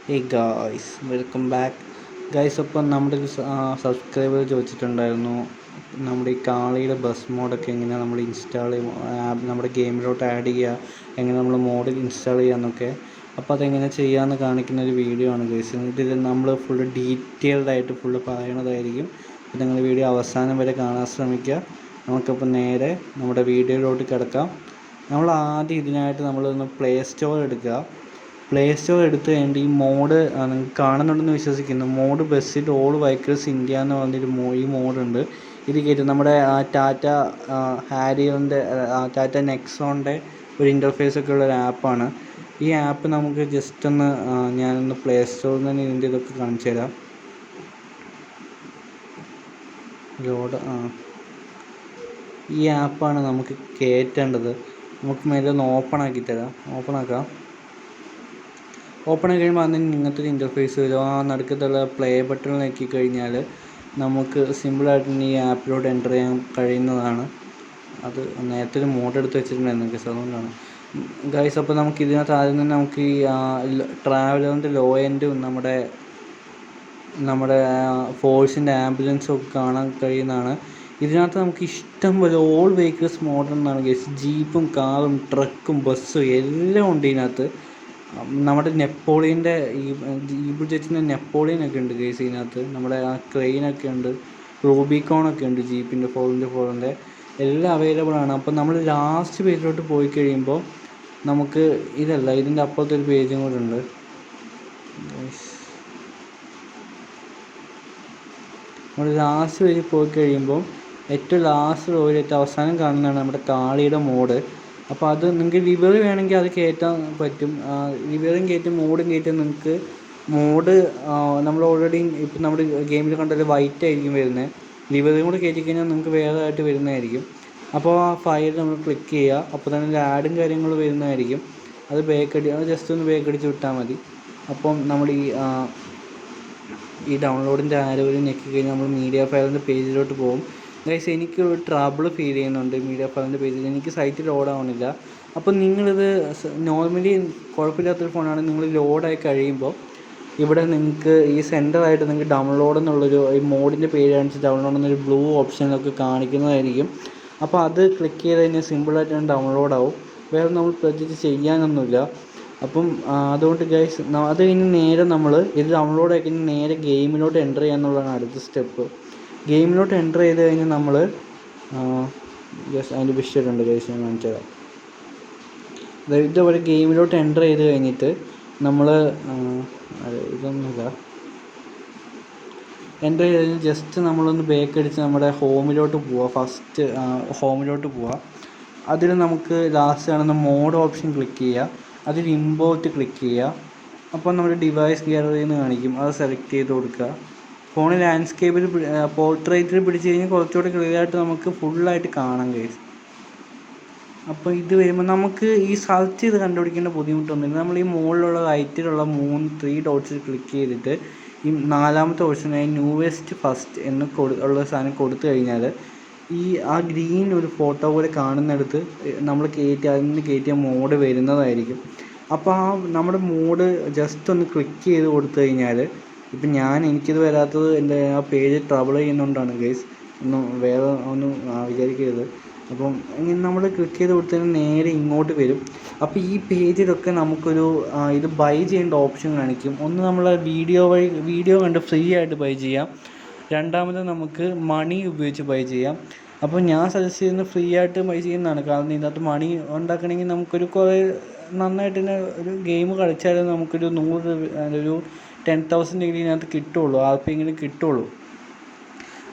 Hey guys, welcome back guys. അപ്പം നമ്മുടെ ഒരു സബ്സ്ക്രൈബർ ചോദിച്ചിട്ടുണ്ടായിരുന്നു, നമ്മുടെ ഈ കാളിയുടെ ബസ് മോഡൊക്കെ എങ്ങനെയാണ് നമ്മൾ ഇൻസ്റ്റാൾ ചെയ്യും, നമ്മുടെ ഗെയിമിലോട്ട് ആഡ് ചെയ്യുക, എങ്ങനെ നമ്മൾ മോഡ് ഇൻസ്റ്റാൾ ചെയ്യാമെന്നൊക്കെ. അപ്പോൾ അതെങ്ങനെ ചെയ്യാമെന്ന് കാണിക്കുന്ന ഒരു വീഡിയോ ആണ് ഗായ്സ്. ഇതിൽ നമ്മൾ ഫുള്ള് ഡീറ്റെയിൽഡായിട്ട് ഫുള്ള് പറയണതായിരിക്കും. അപ്പോൾ നിങ്ങൾ വീഡിയോ അവസാനം വരെ കാണാൻ ശ്രമിക്കുക. നമുക്കപ്പോൾ നേരെ നമ്മുടെ വീഡിയോയിലോട്ട് കിടക്കാം. നമ്മൾ ആദ്യം ഇതിനായിട്ട് നമ്മളൊന്ന് പ്ലേ സ്റ്റോർ എടുക്കുക. പ്ലേ സ്റ്റോർ എടുത്ത് കഴിഞ്ഞിട്ട് ഈ മോഡ് നിങ്ങൾക്ക് കാണുന്നുണ്ടെന്ന് വിശ്വസിക്കുന്നു. മോഡ് ബസ്സിൽ ഓൾ വെഹിക്കിൾസ് ഇന്ത്യ എന്ന് പറഞ്ഞൊരു ഈ മോഡുണ്ട്. ഇത് കയറ്റും. നമ്മുടെ ടാറ്റ ഹാരിയറിൻ്റെ ടാറ്റ നെക്സോണിൻ്റെ ഒരു ഇൻ്റർഫേസൊക്കെ ഉള്ളൊരു ആപ്പാണ്. ഈ ആപ്പ് നമുക്ക് ജസ്റ്റ് ഒന്ന് ഞാനൊന്ന് പ്ലേ സ്റ്റോറിൽ നിന്ന് ഇതിൻ്റെ ഇതൊക്കെ കാണിച്ചു തരാം. ഈ ആപ്പാണ് നമുക്ക് കയറ്റേണ്ടത്. നമുക്ക് മേലെ ഒന്ന് ഓപ്പൺ ആക്കി തരാം. ഓപ്പൺ ആക്കി കഴിയുമ്പോൾ അതിന് ഇങ്ങനത്തെ ഒരു ഇൻ്റർഫേസ് വരും. ആ നടുക്കത്തുള്ള പ്ലേ ബട്ടൺ നോക്കി കഴിഞ്ഞാൽ നമുക്ക് സിമ്പിളായിട്ട് തന്നെ ഈ ആപ്പിലോട്ട് എൻ്റർ ചെയ്യാൻ കഴിയുന്നതാണ്. അത് നേരത്തെ ഒരു മോഡ് എടുത്ത് വെച്ചിട്ടുണ്ടായിരുന്നു ഗൈസ്, അതുകൊണ്ടാണ് ഗൈസ്. അപ്പോൾ നമുക്ക് ഇതിനകത്ത് ആദ്യം തന്നെ നമുക്ക് ഈ ട്രാവലറിൻ്റെ ലോ എൻഡും നമ്മുടെ ഫോഴ്സിൻ്റെ ആംബുലൻസും ഒക്കെ കാണാൻ കഴിയുന്നതാണ്. ഇതിനകത്ത് നമുക്ക് ഇഷ്ടം പോലെ ഓൾ വെഹിക്കിൾസ് മോഡൽ എന്നാണ് ഗൈസ്. ജീപ്പും കാറും ട്രക്കും ബസ്സും എല്ലാം ഉണ്ട് ഇതിനകത്ത്. നമ്മുടെ നെപ്പോളിയൻ്റെ ഈ ജെറ്റിൻ്റെ നെപ്പോളിയനൊക്കെ ഉണ്ട് ഗൈസ് ഇതിനകത്ത്. നമ്മുടെ ആ ക്രെയിനൊക്കെ ഉണ്ട്, റൂബിക്കോണൊക്കെ ഉണ്ട്, ജീപ്പിൻ്റെ 4x4ൻ്റെ എല്ലാം അവൈലബിൾ ആണ്. അപ്പം നമ്മൾ ലാസ്റ്റ് പേജിലോട്ട് പോയി കഴിയുമ്പോൾ നമുക്ക് ഇതിൻ്റെ അപ്പുറത്തെ ഒരു പേജും കൂടെ ഉണ്ട്. നമ്മൾ ലാസ്റ്റ് പേജിൽ പോയി കഴിയുമ്പോൾ ഏറ്റവും ലാസ്റ്റ് റോയിൽ ഏറ്റവും അവസാനം കാണുന്നതാണ് നമ്മുടെ കാളിയുടെ മോഡ്. അപ്പോൾ അത് നിങ്ങൾക്ക് ലിവറി വേണമെങ്കിൽ അത് കയറ്റാൻ പറ്റും. ലിവറും കയറ്റും മോഡും കയറ്റും. നിങ്ങൾക്ക് മോഡ് നമ്മൾ ഓൾറെഡി ഇപ്പം നമ്മുടെ ഗെയിമിൽ കണ്ടാൽ വൈറ്റ് ആയിരിക്കും വരുന്നത്. ലിവറിയും കൂടെ കയറ്റി കഴിഞ്ഞാൽ നിങ്ങൾക്ക് വേറെ ആയിട്ട് വരുന്നതായിരിക്കും. അപ്പോൾ ആ ഫയൽ നമ്മൾ ക്ലിക്ക് ചെയ്യുക. അപ്പോൾ തന്നെ ആഡും കാര്യങ്ങളും വരുന്നതായിരിക്കും. അത് ജസ്റ്റ് ഒന്ന് ബേക്കടിച്ച് വിട്ടാൽ മതി. അപ്പം നമ്മൾ ഈ ഡൗൺലോഡിൻ്റെ ആരോയിൽ ഞെക്കി കഴിഞ്ഞാൽ നമ്മൾ മീഡിയ ഫയലിൻ്റെ പേജിലോട്ട് പോകും. ഗൈസ്, എനിക്ക് ട്രബിൾ ഫീൽ ചെയ്യുന്നുണ്ട് മീഡിയ ഫയലിൻ്റെ പേജിൽ. എനിക്ക് സൈറ്റ് ലോഡാവുന്നില്ല. അപ്പം നിങ്ങളിത് നോർമലി കുഴപ്പമില്ലാത്തൊരു ഫോണാണ്. നിങ്ങൾ ലോഡായി കഴിയുമ്പോൾ ഇവിടെ നിങ്ങൾക്ക് ഈ സെൻറ്ററായിട്ട് നിങ്ങൾക്ക് ഡൗൺലോഡ് എന്നുള്ളൊരു ഈ മോഡിൻ്റെ പേര് കാണിച്ച് ഡൗൺലോഡ് എന്നൊരു ബ്ലൂ ഓപ്ഷനൊക്കെ കാണിക്കുന്നതായിരിക്കും. അപ്പോൾ അത് ക്ലിക്ക് ചെയ്ത് കഴിഞ്ഞാൽ സിമ്പിളായിട്ട് തന്നെ ഡൗൺലോഡ് ആവും. വേറെ നമ്മൾ പ്രത്യേകിച്ച് ചെയ്യാനൊന്നുമില്ല. അപ്പം അതുകൊണ്ട് ഗൈസ്, അത് കഴിഞ്ഞ് നേരെ നമ്മൾ ഇത് ഡൗൺലോഡ് ആക്കി നേരെ ഗെയിമിലോട്ട് എൻ്റർ ചെയ്യാന്നുള്ളതാണ് അടുത്ത സ്റ്റെപ്പ്. ഗെയിമിലോട്ട് എൻ്റർ ചെയ്ത് കഴിഞ്ഞാൽ നമ്മൾ ജസ്റ്റ് അതിൻ്റെ വിഷയമുണ്ട് ഗൈസ്, ഞാൻ കാണിച്ചു തരാം. അതായത് ഇതുപോലെ ഗെയിമിലോട്ട് എൻ്റർ ചെയ്ത് കഴിഞ്ഞിട്ട് നമ്മൾ ഇതൊന്നുമില്ല എൻ്റർ ചെയ്ത് കഴിഞ്ഞാൽ ജസ്റ്റ് നമ്മളൊന്ന് ബേക്കടിച്ച് നമ്മുടെ ഹോമിലോട്ട് പോവുക. ഫസ്റ്റ് ഹോമിലോട്ട് പോവുക. അതിൽ നമുക്ക് ലാസ്റ്റ് കാണുന്ന മോഡ് ഓപ്ഷൻ ക്ലിക്ക് ചെയ്യുക. അതിൽ ഇമ്പോർട്ട് ക്ലിക്ക് ചെയ്യുക. അപ്പോൾ നമ്മുടെ ഡിവൈസ് ഗാലറിയിൽ നിന്ന് കാണിക്കും, അത് സെലക്ട് ചെയ്ത് കൊടുക്കുക. ഫോണിൽ ലാൻഡ്സ്കേപ്പിൽ പോർട്രേറ്റിൽ പിടിച്ച് കഴിഞ്ഞാൽ കുറച്ചുകൂടി ക്ലിയറായിട്ട് നമുക്ക് ഫുള്ളായിട്ട് കാണാം ഗൈസ്. അപ്പോൾ ഇത് വരുമ്പോൾ നമുക്ക് ഈ സെർച്ച് ചെയ്ത് കണ്ടുപിടിക്കേണ്ട ബുദ്ധിമുട്ടൊന്നുമില്ല. നമ്മൾ ഈ മുകളിലുള്ള റൈറ്റിലുള്ള 3 ഡോട്ട്സിൽ ക്ലിക്ക് ചെയ്തിട്ട് ഈ 4ാമത്തെ ഓപ്ഷനായി ന്യൂവെസ്റ്റ് ഫസ്റ്റ് എന്ന് ഉള്ള സാധനം കൊടുത്തു കഴിഞ്ഞാൽ ആ ഗ്രീൻ ഒരു ഫോട്ടോ പോലെ കാണുന്നിടത്ത് നമ്മൾ അതിന് കയറ്റിയ മോഡ് വരുന്നതായിരിക്കും. അപ്പോൾ നമ്മുടെ മോഡ് ജസ്റ്റ് ഒന്ന് ക്ലിക്ക് ചെയ്ത് കൊടുത്തു കഴിഞ്ഞാൽ, ഇപ്പം എനിക്കിത് വരാത്തത് എൻ്റെ ആ പേജ് ട്രബിൾ ചെയ്യുന്നതുകൊണ്ടാണ് ഗൈസ്, ഒന്നും വിചാരിക്കരുത്. അപ്പം ഇങ്ങനെ നമ്മൾ ക്ലിക്ക് ചെയ്ത് കൊടുത്തതിന് നേരെ ഇങ്ങോട്ട് വരും. അപ്പോൾ ഈ പേജിലൊക്കെ നമുക്കൊരു ഇത് ബൈ ചെയ്യേണ്ട ഓപ്ഷൻ കാണിക്കും. ഒന്ന് നമ്മൾ വീഡിയോ കണ്ട് ഫ്രീ ആയിട്ട് ബൈ ചെയ്യാം. രണ്ടാമത് നമുക്ക് മണി ഉപയോഗിച്ച് ബൈ ചെയ്യാം. അപ്പോൾ ഞാൻ സജസ്റ്റ് ചെയ്യുന്നത് ഫ്രീ ആയിട്ട് ബൈ ചെയ്യുന്നതാണ്. കാരണം ഇതിനകത്ത് മണി ഉണ്ടാക്കണമെങ്കിൽ നമുക്കൊരു കുറേ നന്നായിട്ട് തന്നെ ഒരു ഗെയിം കളിച്ചാലും നമുക്കൊരു 100 10,000 ഇതിനകത്ത് കിട്ടുള്ളൂ, ആർക്കെങ്കിലും കിട്ടുള്ളൂ.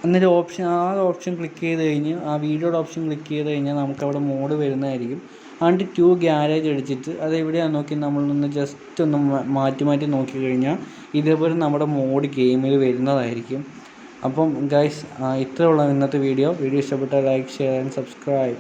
എന്നൊരു ഓപ്ഷൻ ക്ലിക്ക് ചെയ്ത് കഴിഞ്ഞ് ആ വീഡിയോയുടെ ഓപ്ഷൻ ക്ലിക്ക് ചെയ്ത് കഴിഞ്ഞാൽ നമുക്കവിടെ മോഡ് വരുന്നതായിരിക്കും. ആൻഡ് 2 ഗ്യാരേജ് അടിച്ചിട്ട് അത് എവിടെയാണെന്ന് നോക്കി നമ്മളൊന്ന് ജസ്റ്റ് ഒന്ന് മാറ്റി നോക്കിക്കഴിഞ്ഞാൽ ഇതേപോലെ നമ്മുടെ മോഡ് ഗെയിമിൽ വരുന്നതായിരിക്കും. അപ്പം ഗൈസ്, ഇത്രയുള്ള ഇന്നത്തെ വീഡിയോ ഇഷ്ടപ്പെട്ടാൽ ലൈക്ക്, ഷെയർ ആൻഡ് സബ്സ്ക്രൈബ്.